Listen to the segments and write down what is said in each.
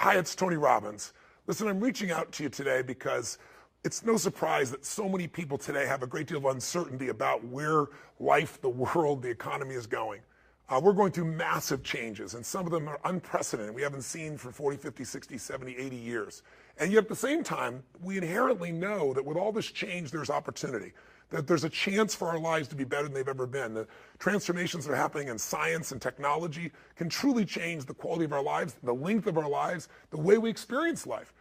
Hi, it's Tony Robbins. Listen, I'm reaching out to you today because it's no surprise that so many people today have a great deal of uncertainty about where life, the world, the economy is going. We're going through massive changes, and some of them are unprecedented. We haven't seen for 40, 50, 60, 70, 80 years. And yet at the same time, we inherently know that with all this change, there's opportunity, that there's a chance for our lives to be better than they've ever been. The transformations that are happening in science and technology can truly change the quality of our lives, the length of our lives, the way we experience life.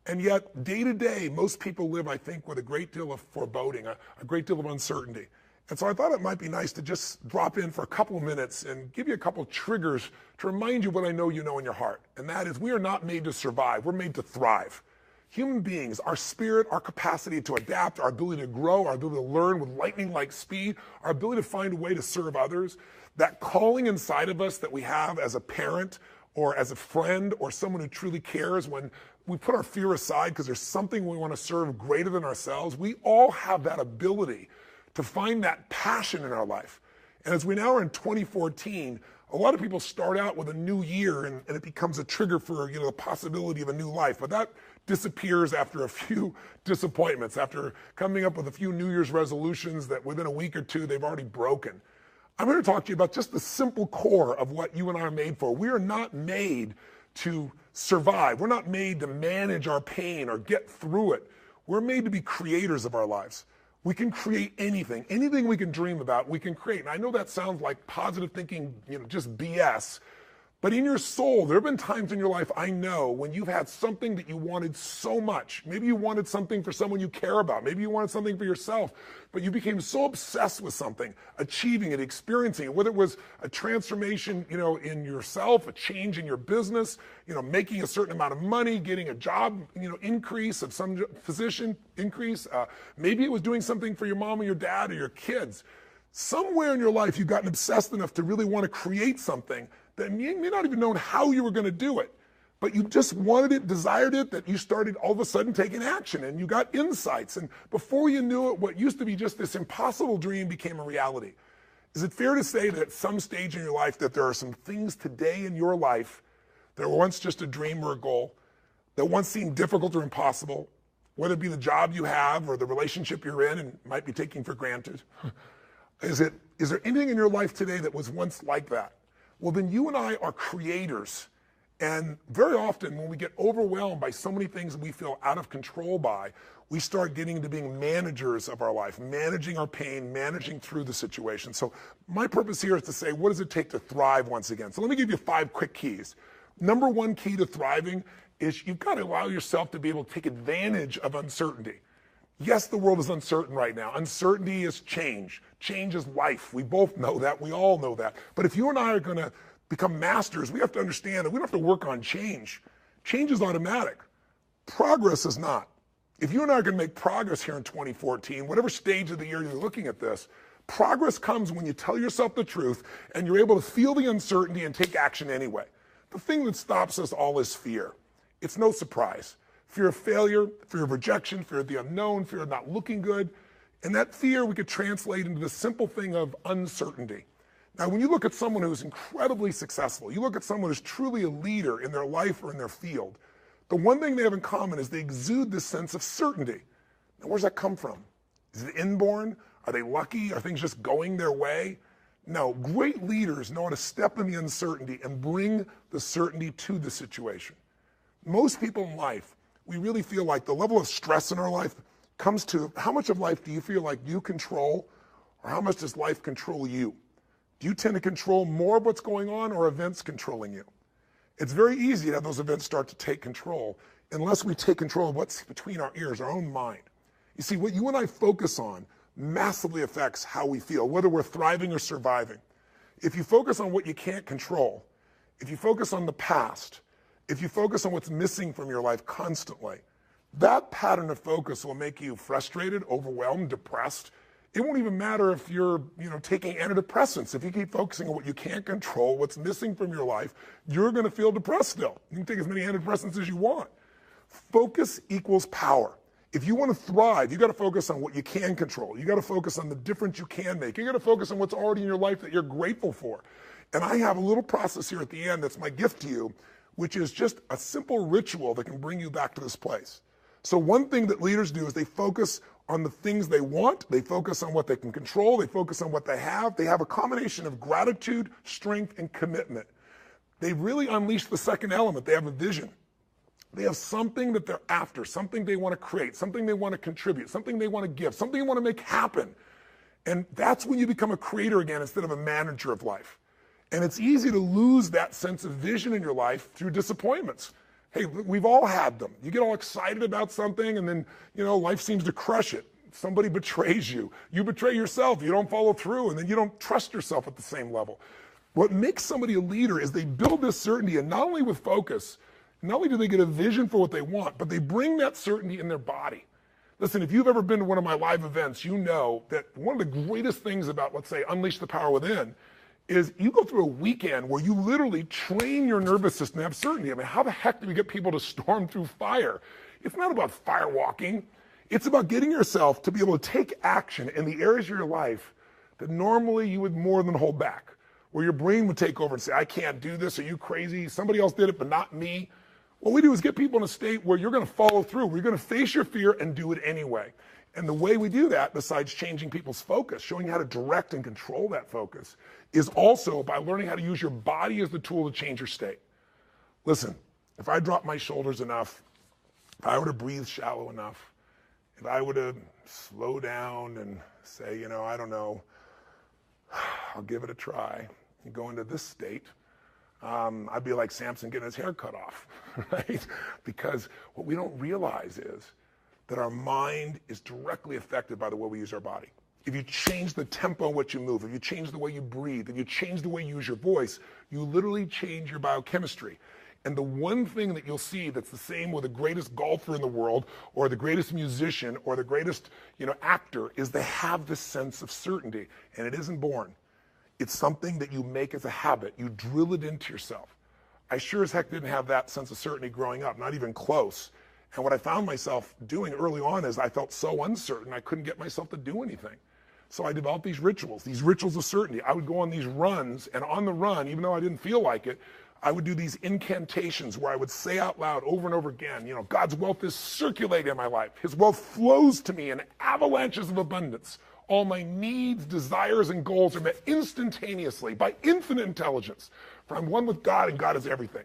And yet, day to day, most people live, I think, with a great deal of foreboding, a great deal of uncertainty. And so I thought it might be nice to just drop in for a couple of minutes and give you a couple of triggers to remind you what I know you know in your heart. And that is, we are not made to survive, we're made to thrive. Human beings, our spirit, our capacity to adapt, our ability to grow, our ability to learn with lightning-like speed, our ability to find a way to serve others, that calling inside of us that we have as a parent or as a friend or someone who truly cares, when we put our fear aside because there's something we want to serve greater than ourselves, we all have that ability to find that passion in our life. And as we now are in 2014, a lot of people start out with a new year and it becomes a trigger for the possibility of a new life. But that disappears after a few disappointments, after coming up with a few New Year's resolutions that within a week or two they've already broken. I'm here to talk to you about just the simple core of what you and I are made for. We are not made to survive. We're not made to manage our pain or get through it. We're made to be creators of our lives. We can create anything we can dream about, we can create. And I know that sounds like positive thinking, just BS. But in your soul, there have been times in your life, I know, when you've had something that you wanted so much. Maybe you wanted something for someone you care about. Maybe you wanted something for yourself. But you became so obsessed with something, achieving it, experiencing it, whether it was a transformation, in yourself, a change in your business, making a certain amount of money, getting a job, increase of some position increase. Maybe it was doing something for your mom or your dad or your kids. Somewhere in your life, you've gotten obsessed enough to really want to create something that you may not even know how you were going to do it, but you just wanted it, desired it, that you started all of a sudden taking action and you got insights. And before you knew it, what used to be just this impossible dream became a reality. Is it fair to say that at some stage in your life that there are some things today in your life that were once just a dream or a goal, that once seemed difficult or impossible, whether it be the job you have or the relationship you're in and might be taking for granted? Is there anything in your life today that was once like that? Well, then you and I are creators. And very often when we get overwhelmed by so many things that we feel out of control by, we start getting into being managers of our life, managing our pain, managing through the situation. So my purpose here is to say, what does it take to thrive once again? So let me give you 5 quick keys. Number 1 key to thriving is you've got to allow yourself to be able to take advantage of uncertainty. Yes, the world is uncertain right now. Uncertainty is change. Change is life. We both know that. We all know that. But if you and I are going to become masters, we have to understand that we don't have to work on change. Change is automatic. Progress is not. If you and I are going to make progress here in 2014, whatever stage of the year you're looking at this, progress comes when you tell yourself the truth and you're able to feel the uncertainty and take action anyway. The thing that stops us all is fear. It's no surprise. Fear of failure, fear of rejection, fear of the unknown, fear of not looking good. And that fear we could translate into the simple thing of uncertainty. Now, when you look at someone who's incredibly successful, you look at someone who's truly a leader in their life or in their field, the one thing they have in common is they exude this sense of certainty. Now, where's that come from? Is it inborn? Are they lucky? Are things just going their way? No, great leaders know how to step in the uncertainty and bring the certainty to the situation. Most people in life, we really feel like the level of stress in our life comes to how much of life do you feel like you control, or how much does life control you? Do you tend to control more of what's going on, or events controlling you? It's very easy to have those events start to take control unless we take control of what's between our ears, our own mind. You see, what you and I focus on massively affects how we feel, whether we're thriving or surviving. If you focus on what you can't control, if you focus on the past, if you focus on what's missing from your life constantly, that pattern of focus will make you frustrated, overwhelmed, depressed. It won't even matter if you're, taking antidepressants. If you keep focusing on what you can't control, what's missing from your life, you're going to feel depressed still. You can take as many antidepressants as you want. Focus equals power. If you want to thrive, you got to focus on what you can control. You got to focus on the difference you can make. You got to focus on what's already in your life that you're grateful for. And I have a little process here at the end that's my gift to you, which is just a simple ritual that can bring you back to this place. So one thing that leaders do is they focus on the things they want, they focus on what they can control, they focus on what they have a combination of gratitude, strength, and commitment. They really unleash the second element. They have a vision. They have something that they're after, something they want to create, something they want to contribute, something they want to give, something they want to make happen. And that's when you become a creator again instead of a manager of life. And it's easy to lose that sense of vision in your life through disappointments. Hey, we've all had them. You get all excited about something and then, life seems to crush it. Somebody betrays you. You betray yourself. You don't follow through and then you don't trust yourself at the same level. What makes somebody a leader is they build this certainty, and not only with focus, not only do they get a vision for what they want, but they bring that certainty in their body. Listen, if you've ever been to one of my live events, you know that one of the greatest things about, let's say, Unleash the Power Within is you go through a weekend where you literally train your nervous system to have certainty. I mean, how the heck do we get people to storm through fire? It's not about fire walking. It's about getting yourself to be able to take action in the areas of your life that normally you would more than hold back, where your brain would take over and say, I can't do this. Are you crazy? Somebody else did it, but not me. What we do is get people in a state where you're going to follow through. We're going to face your fear and do it anyway. And the way we do that, besides changing people's focus, showing you how to direct and control that focus, is also by learning how to use your body as the tool to change your state. Listen, if I drop my shoulders enough, if I were to breathe shallow enough, if I were to slow down and say, I don't know, I'll give it a try, and go into this state, I'd be like Samson getting his hair cut off, right? Because what we don't realize is that our mind is directly affected by the way we use our body. If you change the tempo in which you move, if you change the way you breathe, if you change the way you use your voice, you literally change your biochemistry. And the one thing that you'll see that's the same with the greatest golfer in the world or the greatest musician or the greatest, actor is they have this sense of certainty, and it isn't born. It's something that you make as a habit. You drill it into yourself. I sure as heck didn't have that sense of certainty growing up, not even close. And what I found myself doing early on is I felt so uncertain, I couldn't get myself to do anything. So I developed these rituals of certainty. I would go on these runs, and on the run, even though I didn't feel like it, I would do these incantations where I would say out loud over and over again, God's wealth is circulating in my life. His wealth flows to me in avalanches of abundance. All my needs, desires, and goals are met instantaneously by infinite intelligence. For I'm one with God, and God is everything.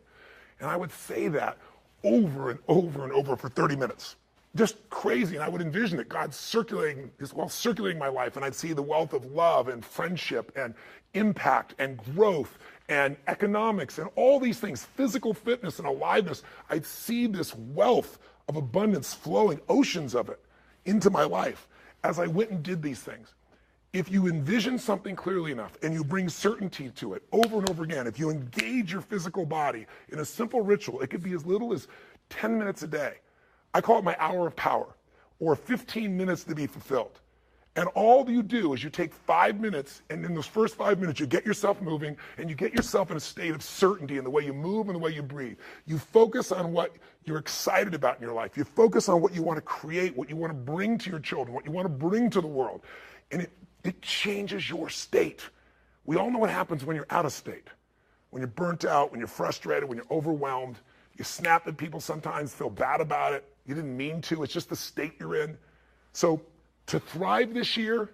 And I would say that over and over and over for 30 minutes. Just crazy. And I would envision that God's circulating, His wealth circulating my life, and I'd see the wealth of love and friendship and impact and growth and economics and all these things, physical fitness and aliveness. I'd see this wealth of abundance flowing, oceans of it, into my life as I went and did these things. If you envision something clearly enough and you bring certainty to it over and over again, if you engage your physical body in a simple ritual, it could be as little as 10 minutes a day. I call it my hour of power, or 15 minutes to be fulfilled. And all you do is you take 5 minutes, and in those first 5 minutes, you get yourself moving, and you get yourself in a state of certainty in the way you move and the way you breathe. You focus on what you're excited about in your life. You focus on what you want to create, what you want to bring to your children, what you want to bring to the world. And it changes your state. We all know what happens when you're out of state. When you're burnt out, when you're frustrated, when you're overwhelmed. You snap at people sometimes, feel bad about it. You didn't mean to. It's just the state you're in. So to thrive this year,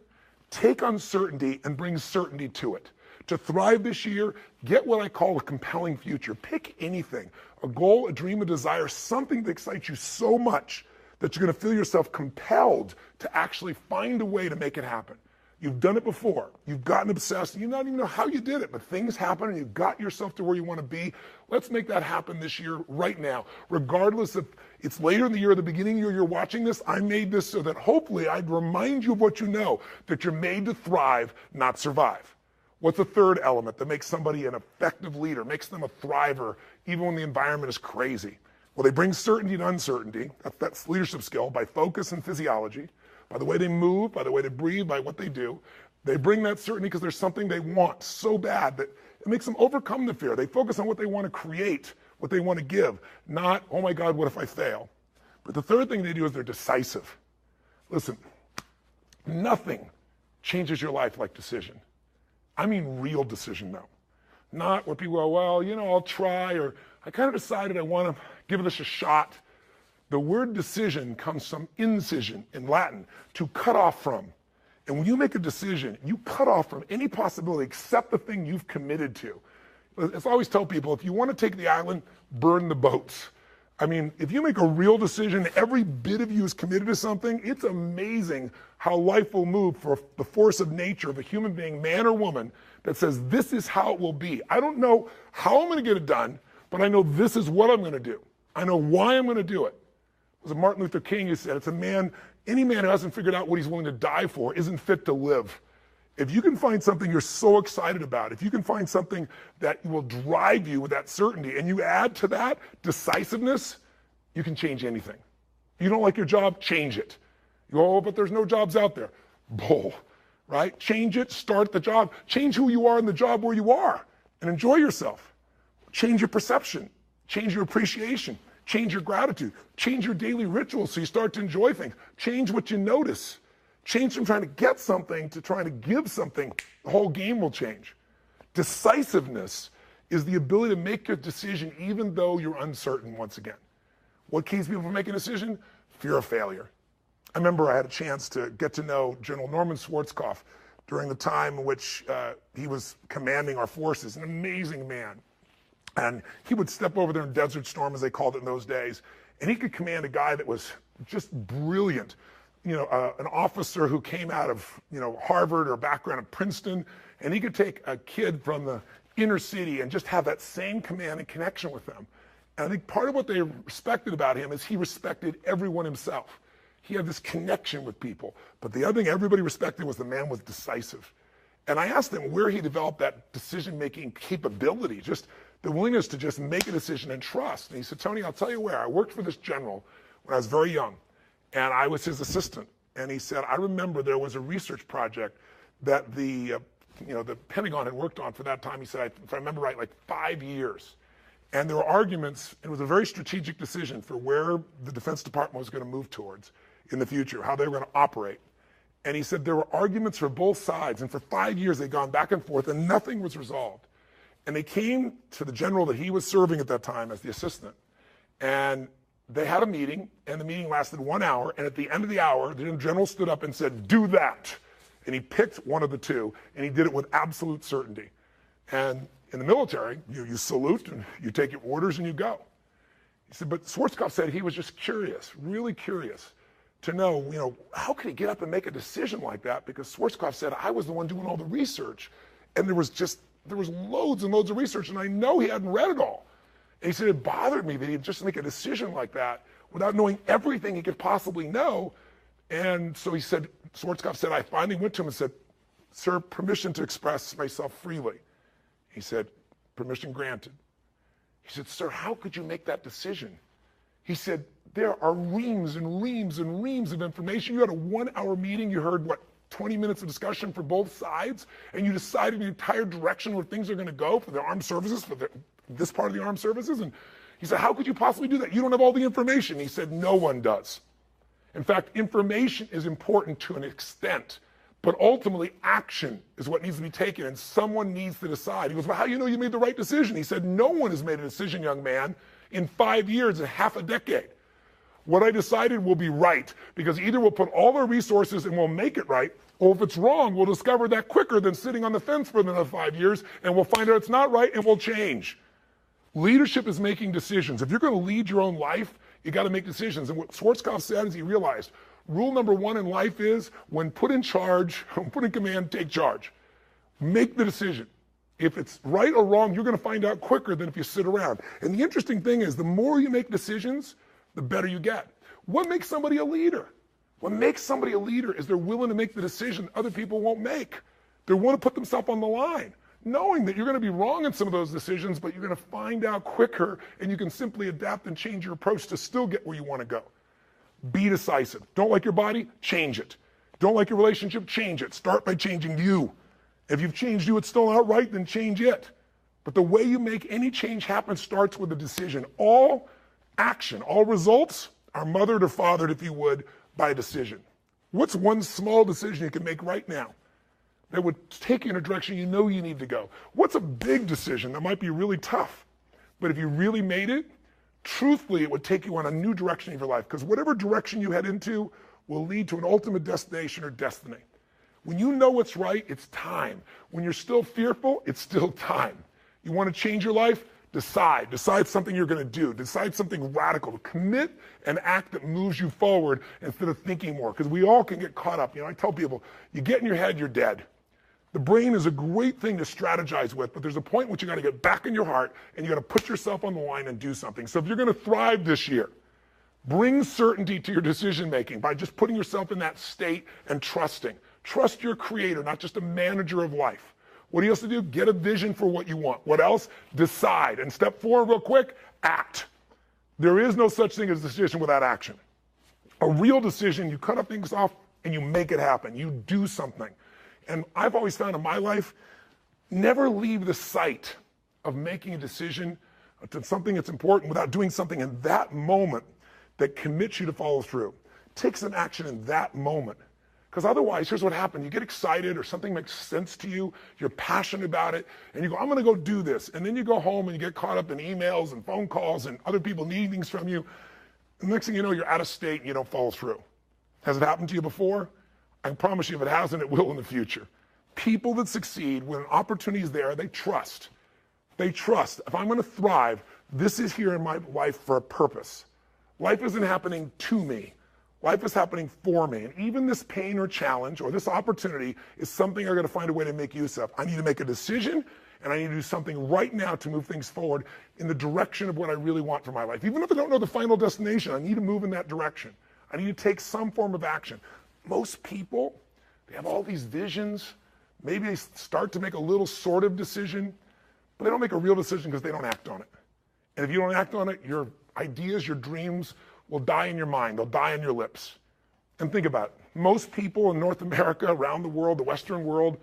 take uncertainty and bring certainty to it. To thrive this year, get what I call a compelling future. Pick anything, a goal, a dream, a desire, something that excites you so much that you're going to feel yourself compelled to actually find a way to make it happen. You've done it before. You've gotten obsessed, and you don't even know how you did it, but things happen, and you got yourself to where you want to be. Let's make that happen this year, right now. Regardless if it's later in the year or the beginning of the year you're watching this, I made this so that hopefully I'd remind you of what you know, that you're made to thrive, not survive. What's the third element that makes somebody an effective leader, makes them a thriver, even when the environment is crazy? Well, they bring certainty to uncertainty. That's leadership skill, by focus and physiology. By the way they move, by the way they breathe, by what they do. They bring that certainty because there's something they want so bad that it makes them overcome the fear. They focus on what they want to create, what they want to give, not, oh my God, what if I fail? But the third thing they do is they're decisive. Listen, nothing changes your life like decision. I mean real decision, though. not where people go, well, I'll try, or I kind of decided I want to give this a shot. The word decision comes from incision in Latin, to cut off from. And when you make a decision, you cut off from any possibility except the thing you've committed to. As I always tell people, if you want to take the island, burn the boats. I mean, if you make a real decision, every bit of you is committed to something, it's amazing how life will move for the force of nature of a human being, man or woman, that says, this is how it will be. I don't know how I'm going to get it done, but I know this is what I'm going to do. I know why I'm going to do it. It was Martin Luther King who said, any man who hasn't figured out what he's willing to die for isn't fit to live. If you can find something you're so excited about, if you can find something that will drive you with that certainty, and you add to that decisiveness, you can change anything. You don't like your job, change it. You go, oh, but there's no jobs out there. Bull, right? Change it, start the job. Change who you are in the job where you are, and enjoy yourself. Change your perception, change your appreciation. Change your gratitude. Change your daily rituals so you start to enjoy things. Change what you notice. Change from trying to get something to trying to give something. The whole game will change. Decisiveness is the ability to make a decision even though you're uncertain once again. What keeps people from making a decision? Fear of failure. I remember I had a chance to get to know General Norman Schwarzkopf during the time in which he was commanding our forces, an amazing man. And he would step over there in Desert Storm, as they called it in those days, and he could command a guy that was just brilliant. An officer who came out of, Harvard or background of Princeton, and he could take a kid from the inner city and just have that same command and connection with them. And I think part of what they respected about him is he respected everyone himself. He had this connection with people. But the other thing everybody respected was the man was decisive. And I asked him where he developed that decision-making capability, just the willingness to just make a decision and trust. And he said, Tony, I'll tell you where. I worked for this general when I was very young, and I was his assistant. And he said, I remember there was a research project that the Pentagon had worked on for that time. He said, if I remember right, like 5 years. And there were arguments. It was a very strategic decision for where the Defense Department was going to move towards in the future, how they were going to operate. And he said there were arguments for both sides. And for 5 years, they'd gone back and forth, and nothing was resolved. And they came to the general that he was serving at that time as the assistant. And they had a meeting, and the meeting lasted 1 hour. And at the end of the hour, the general stood up and said, do that. And he picked one of the two, and he did it with absolute certainty. And in the military, you salute, and you take your orders, and you go. He said, but Schwarzkopf said he was just curious, really curious, to know, how could he get up and make a decision like that? Because Schwarzkopf said, I was the one doing all the research. And there was loads and loads of research, and I know he hadn't read it all. And he said it bothered me that he'd just make a decision like that without knowing everything he could possibly know. And so he said, Schwarzkopf said, I finally went to him and said, sir, permission to express myself freely. He said, permission granted. He said, sir, how could you make that decision? He said, there are reams and reams and reams of information. You had a 1 hour meeting, you heard 20 minutes of discussion for both sides, and you decided the entire direction where things are going to go for the armed services, for this part of the armed services. And he said, how could you possibly do that? You don't have all the information. He said, no one does. In fact, information is important to an extent, but ultimately action is what needs to be taken, and someone needs to decide. He goes, well, how do you know you made the right decision? He said, no one has made a decision, young man, in 5 years and half a decade. What I decided will be right, because either we'll put all our resources and we'll make it right, or if it's wrong, we'll discover that quicker than sitting on the fence for another 5 years, and we'll find out it's not right, and we'll change. Leadership is making decisions. If you're going to lead your own life, you got to make decisions. And what Schwarzkopf said is he realized, rule number one in life is, when put in charge, when put in command, take charge. Make the decision. If it's right or wrong, you're going to find out quicker than if you sit around. And the interesting thing is, the more you make decisions, the better you get. What makes somebody a leader? What makes somebody a leader is they're willing to make the decision other people won't make. They want to put themselves on the line, knowing that you're going to be wrong in some of those decisions, but you're going to find out quicker, and you can simply adapt and change your approach to still get where you want to go. Be decisive. Don't like your body? Change it. Don't like your relationship? Change it. Start by changing you. If you've changed you, it's still not right, then change it. But the way you make any change happen starts with a decision. All action, all results are mothered or fathered, if you would, by a decision. What's one small decision you can make right now? that would take you in a direction you know you need to go? What's a big decision that might be really tough, but if you really made it, truthfully, it would take you on a new direction of your life, because whatever direction you head into will lead to an ultimate destination or destiny. When you know what's right, it's time. When you're still fearful, it's still time. You want to change your life? Decide. Decide something you're going to do. Decide something radical. Commit an act that moves you forward instead of thinking more, because we all can get caught up. I tell people, you get in your head, you're dead. The brain is a great thing to strategize with, but there's a point in which you got to get back in your heart and you got to put yourself on the line and do something. So if you're going to thrive this year, bring certainty to your decision making by just putting yourself in that state and trusting. Trust your creator, not just a manager of life. What do you have to do? Get a vision for what you want. What else? Decide. And step 4, real quick, act. There is no such thing as a decision without action. A real decision, you cut up things off and you make it happen. You do something. And I've always found in my life, never leave the sight of making a decision to something that's important without doing something in that moment that commits you to follow through. Take some action in that moment. Because otherwise, here's what happens. You get excited or something makes sense to you, you're passionate about it, and you go, I'm going to go do this. And then you go home and you get caught up in emails and phone calls and other people needing things from you. And the next thing you know, you're out of state and you don't follow through. Has it happened to you before? I can promise you if it hasn't, it will in the future. People that succeed, when an opportunity is there, they trust. They trust. If I'm going to thrive, this is here in my life for a purpose. Life isn't happening to me. Life is happening for me. And even this pain or challenge or this opportunity is something I'm going to find a way to make use of. I need to make a decision, and I need to do something right now to move things forward in the direction of what I really want for my life. Even if I don't know the final destination, I need to move in that direction. I need to take some form of action. Most people, they have all these visions. Maybe they start to make a little sort of decision, but they don't make a real decision because they don't act on it. And if you don't act on it, your ideas, your dreams will die in your mind. They'll die on your lips. And think about it. Most people in North America, around the world, the Western world,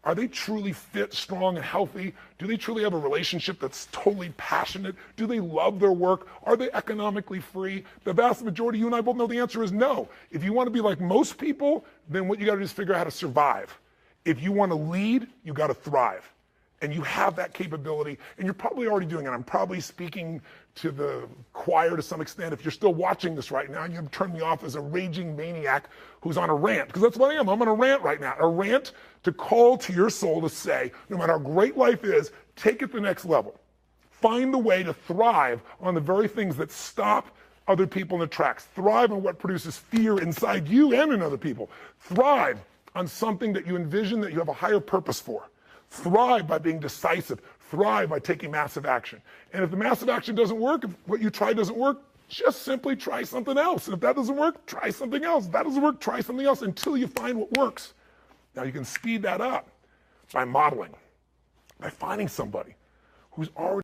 are they truly fit, strong, and healthy? Do they truly have a relationship that's totally passionate? Do they love their work? Are they economically free? The vast majority, you and I both know the answer is no. If you want to be like most people, then what you got to do is figure out how to survive. If you want to lead, you got to thrive. And you have that capability, and you're probably already doing it. I'm probably speaking to the choir to some extent. If you're still watching this right now, you have turned me off as a raging maniac who's on a rant, because that's what I am. I'm on a rant right now. A rant to call to your soul to say, no matter how great life is, take it to the next level. Find the way to thrive on the very things that stop other people in their tracks. Thrive on what produces fear inside you and in other people. Thrive on something that you envision that you have a higher purpose for. Thrive by being decisive. Thrive by taking massive action. And if the massive action doesn't work, if what you try doesn't work, just simply try something else. And if that doesn't work, try something else. If that doesn't work, try something else until you find what works. Now you can speed that up by modeling, by finding somebody who's already